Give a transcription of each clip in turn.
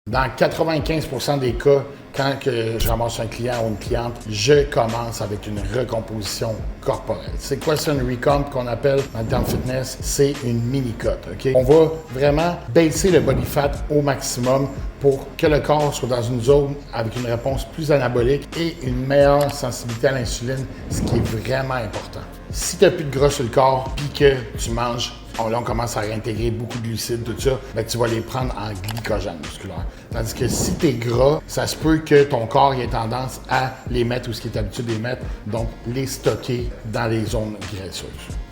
Dans 95% des cas, quand que je ramasse un client ou une cliente, je commence avec une recomposition corporelle. C'est quoi ça, une recomp qu'on appelle dans le terme fitness? C'est une mini-cut, OK? On va vraiment baisser le body fat au maximum pour que le corps soit dans une zone avec une réponse plus anabolique et une meilleure sensibilité à l'insuline, ce qui est vraiment important. Si tu n'as plus de gras sur le corps puis que tu manges, là, on commence à réintégrer beaucoup de glucides, tout ça, bien, tu vas les prendre en glycogène musculaire. Tandis que si tu es gras, ça se peut que ton corps ait tendance à les mettre où ce qui est habitué de les mettre, donc les stocker dans les zones graisseuses.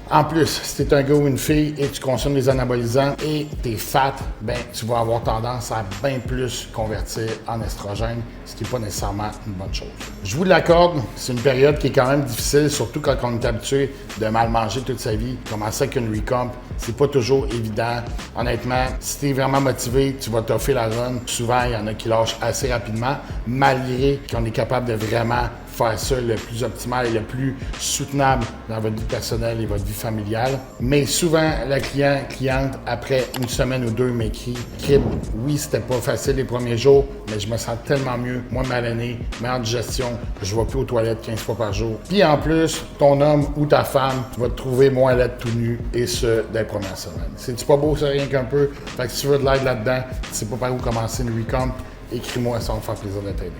En plus, si tu es un gars ou une fille et tu consommes des anabolisants et tu es fat, ben, tu vas avoir tendance à bien plus convertir en estrogène, ce qui n'est pas nécessairement une bonne chose. Je vous l'accorde, c'est une période qui est quand même difficile, surtout quand on est habitué de mal manger toute sa vie. Commencer avec une recomp, c'est pas toujours évident. Honnêtement, si tu es vraiment motivé, tu vas toffer la run. Souvent, il y en a qui lâchent assez rapidement, malgré qu'on est capable de vraiment faire ça le plus optimal et le plus soutenable dans votre vie personnelle et votre vie familiale. Mais souvent, la cliente, après une semaine ou deux, m'écrit « Crib, oui, c'était pas facile les premiers jours, mais je me sens tellement mieux, moins malané, meilleure digestion, je vais plus aux toilettes 15 fois par jour. » Puis en plus, ton homme ou ta femme va te trouver moins laide tout nu, et ce, dès les premières semaines. C'est-tu pas beau, ça, rien qu'un peu? Fait que si tu veux de l'aide là-dedans, tu sais pas par où commencer une recomp, écris-moi, ça va me faire plaisir de t'aider.